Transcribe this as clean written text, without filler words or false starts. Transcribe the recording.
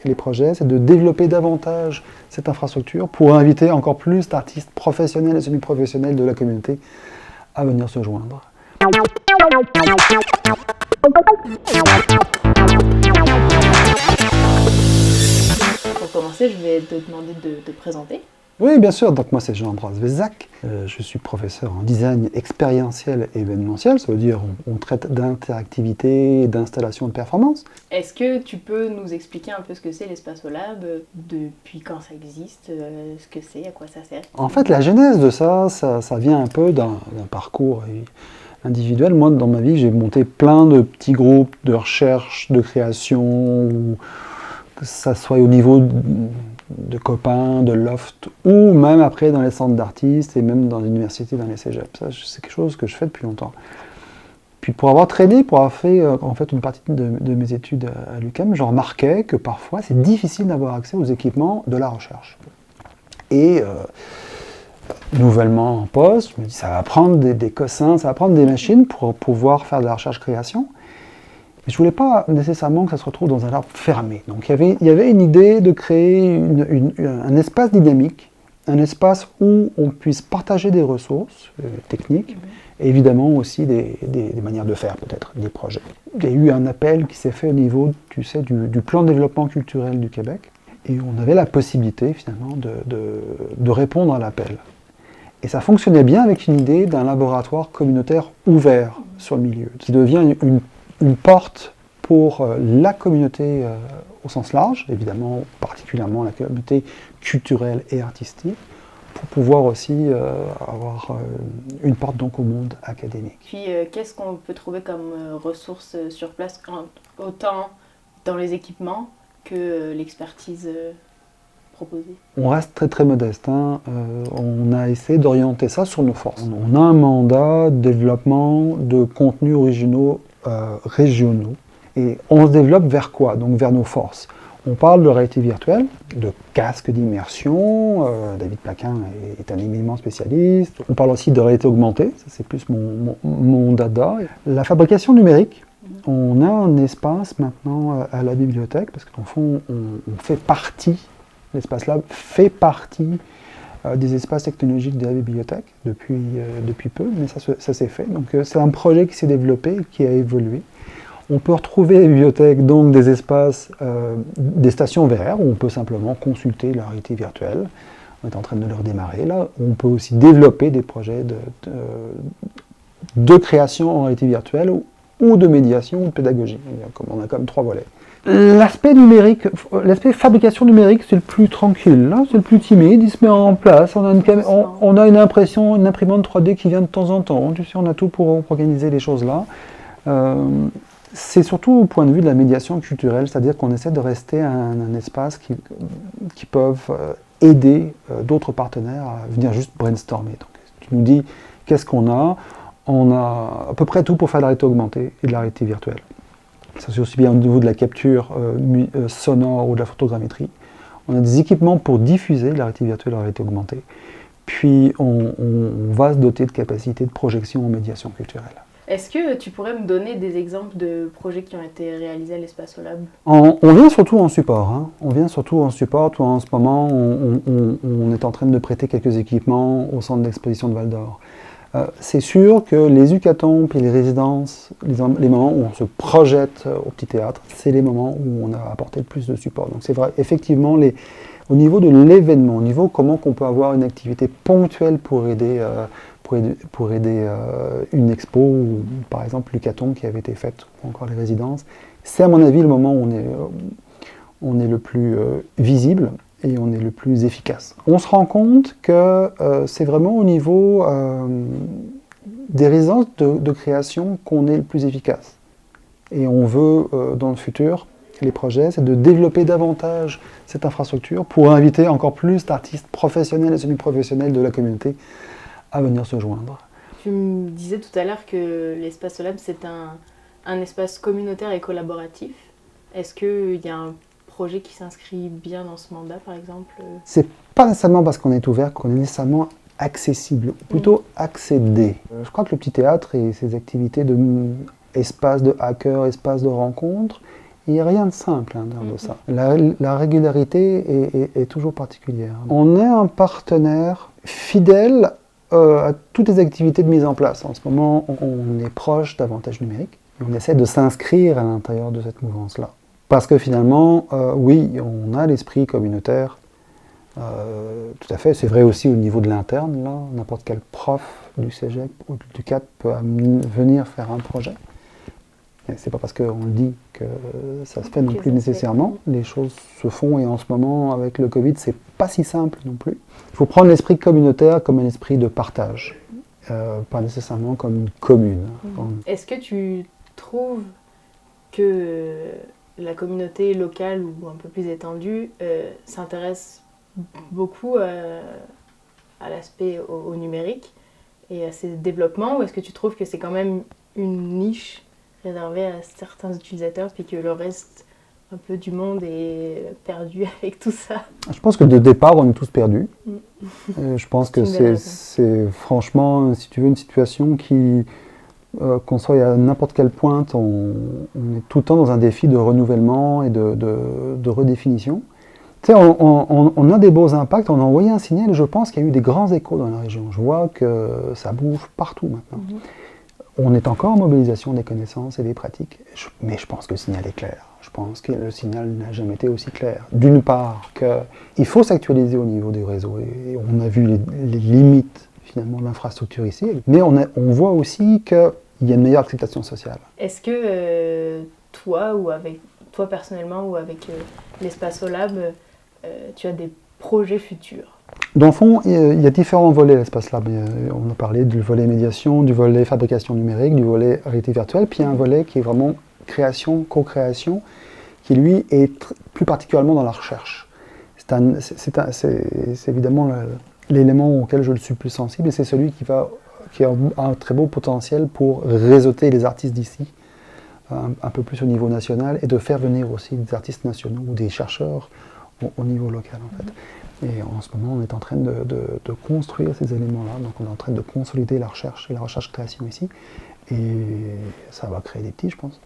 Les projets, c'est de développer davantage cette infrastructure pour inviter encore plus d'artistes professionnels et semi-professionnels de la communauté à venir se joindre. Pour commencer, je vais te demander de te présenter. Oui, bien sûr. Donc moi, c'est Jean-Ambroise Vézac. Je suis professeur en design expérientiel et événementiel. Ça veut dire on traite d'interactivité et d'installation de performance. Est-ce que tu peux nous expliquer un peu ce que c'est l'Espacolab, depuis quand ça existe, ce que c'est, à quoi ça sert? En fait, la genèse de ça vient un peu d'un parcours individuel. Moi, dans ma vie, j'ai monté plein de petits groupes de recherche, de création, que ça soit au niveau de copains, de loft, ou même après dans les centres d'artistes et même dans l'université, dans les cégeps. Ça, c'est quelque chose que je fais depuis longtemps. Puis pour avoir traîné, pour avoir fait en fait une partie de mes études à l'UQAM, je remarquais que parfois c'est difficile d'avoir accès aux équipements de la recherche. Et nouvellement en poste, je me dis ça va prendre des cossins, ça va prendre des machines pour pouvoir faire de la recherche-création. Mais je ne voulais pas nécessairement que ça se retrouve dans un arbre fermé. Donc il y avait une idée de créer un espace dynamique, un espace où on puisse partager des ressources techniques, et évidemment aussi des manières de faire peut-être, des projets. Il y a eu un appel qui s'est fait au niveau, tu sais, du plan de développement culturel du Québec, et on avait la possibilité finalement de répondre à l'appel. Et ça fonctionnait bien avec une idée d'un laboratoire communautaire ouvert sur le milieu, qui devient une porte pour la communauté au sens large, évidemment particulièrement la communauté culturelle et artistique, pour pouvoir aussi avoir une porte donc au monde académique. Puis qu'est-ce qu'on peut trouver comme ressources sur place, autant dans les équipements que l'expertise proposée? On reste très très modeste, hein. On a essayé d'orienter ça sur nos forces. On a un mandat de développement de contenus originaux régionaux. Et on se développe vers quoi? Donc vers nos forces. On parle de réalité virtuelle, de casques d'immersion. David Plaquin est un éminent spécialiste. On parle aussi de réalité augmentée, ça c'est plus mon dada. La fabrication numérique. On a un espace maintenant à la bibliothèque, parce qu'en fond, on fait partie, l'espace Lab fait partie des espaces technologiques de la bibliothèque depuis peu, mais ça s'est fait. Donc c'est un projet qui s'est développé, qui a évolué. On peut retrouver à la bibliothèque donc des espaces, des stations VR où on peut simplement consulter la réalité virtuelle. On est en train de le redémarrer là. On peut aussi développer des projets de création en réalité virtuelle ou de médiation ou de pédagogie. On a comme 3 volets. L'aspect numérique, l'aspect fabrication numérique, c'est le plus tranquille, là, c'est le plus timide, il se met en place, on a une imprimante 3D qui vient de temps en temps, tu sais, on a tout pour organiser les choses là. C'est surtout au point de vue de la médiation culturelle, c'est-à-dire qu'on essaie de rester un espace qui peuvent aider d'autres partenaires à venir juste brainstormer. Donc, tu nous dis qu'est-ce qu'on a? On a à peu près tout pour faire de la réalité augmentée et de la réalité virtuelle. Ça c'est aussi bien au niveau de la capture sonore ou de la photogrammétrie. On a des équipements pour diffuser la réalité virtuelle et la réalité augmentée. Puis on va se doter de capacités de projection en médiation culturelle. Est-ce que tu pourrais me donner des exemples de projets qui ont été réalisés à l'Espacolab? On vient surtout en support. Hein. On vient surtout en support. Toi, en ce moment, on est en train de prêter quelques équipements au centre d'exposition de Val d'Or. C'est sûr que les UQATOMP et les résidences, les moments où on se projette au petit théâtre, c'est les moments où on a apporté le plus de support. Donc c'est vrai, effectivement, au niveau de l'événement, au niveau comment qu'on peut avoir une activité ponctuelle pour aider une expo, ou par exemple l'UQATOMP qui avait été faite, ou encore les résidences, c'est à mon avis le moment où on est le plus visible et on est le plus efficace. On se rend compte que c'est vraiment au niveau des résidences de création qu'on est le plus efficace. Et on veut, dans le futur, les projets, c'est de développer davantage cette infrastructure pour inviter encore plus d'artistes professionnels et semi-professionnels de la communauté à venir se joindre. Tu me disais tout à l'heure que l'Espacolab, c'est un espace communautaire et collaboratif. Est-ce qu'il y a un projet qui s'inscrit bien dans ce mandat, par exemple? C'est pas nécessairement parce qu'on est ouvert qu'on est nécessairement accessible, ou plutôt accéder. Je crois que le petit théâtre et ses activités de espace de hacker, espace de rencontre, il n'y a rien de simple derrière de ça. La régularité est toujours particulière. On est un partenaire fidèle à toutes les activités de mise en place. En ce moment, on est proche d'Avantage Numérique. On essaie de s'inscrire à l'intérieur de cette mouvance-là. Parce que finalement, oui, on a l'esprit communautaire. Tout à fait, c'est vrai aussi au niveau de l'interne. Là, n'importe quel prof du cégep ou du CAP peut venir faire un projet. C'est pas parce qu'on le dit que ça se fait non plus nécessairement. Les choses se font et en ce moment, avec le Covid, c'est pas si simple non plus. Il faut prendre l'esprit communautaire comme un esprit de partage, pas nécessairement comme une commune. Est-ce que tu trouves que la communauté locale ou un peu plus étendue s'intéresse beaucoup à l'aspect au numérique et à ses développements, ou est-ce que tu trouves que c'est quand même une niche réservé à certains utilisateurs, puis que le reste un peu du monde est perdu avec tout ça? Je pense que de départ, on est tous perdus. Je pense que c'est franchement, si tu veux, une situation qui, qu'on soit à n'importe quelle pointe, on est tout le temps dans un défi de renouvellement et de redéfinition. Tu sais, on a des beaux impacts, on a envoyé un signal, et je pense qu'il y a eu des grands échos dans la région. Je vois que ça bouge partout maintenant. On est encore en mobilisation des connaissances et des pratiques, mais je pense que le signal est clair. Je pense que le signal n'a jamais été aussi clair. D'une part, qu'il faut s'actualiser au niveau des réseaux, et on a vu les limites finalement de l'infrastructure ici, mais on voit aussi qu'il y a une meilleure acceptation sociale. Est-ce que toi personnellement ou avec l'Espace Lab, tu as des projets futurs? Dans le fond, il y a différents volets à l'Espace Lab. On a parlé du volet médiation, du volet fabrication numérique, du volet réalité virtuelle, puis il y a un volet qui est vraiment création, co-création, qui lui est plus particulièrement dans la recherche. C'est évidemment l'élément auquel je le suis plus sensible, et c'est celui qui a un très beau potentiel pour réseauter les artistes d'ici, un peu plus au niveau national, et de faire venir aussi des artistes nationaux ou des chercheurs au niveau local en fait. Et en ce moment, on est en train de construire ces éléments-là. Donc, on est en train de consolider la recherche et la recherche-création ici. Et ça va créer des petits, je pense.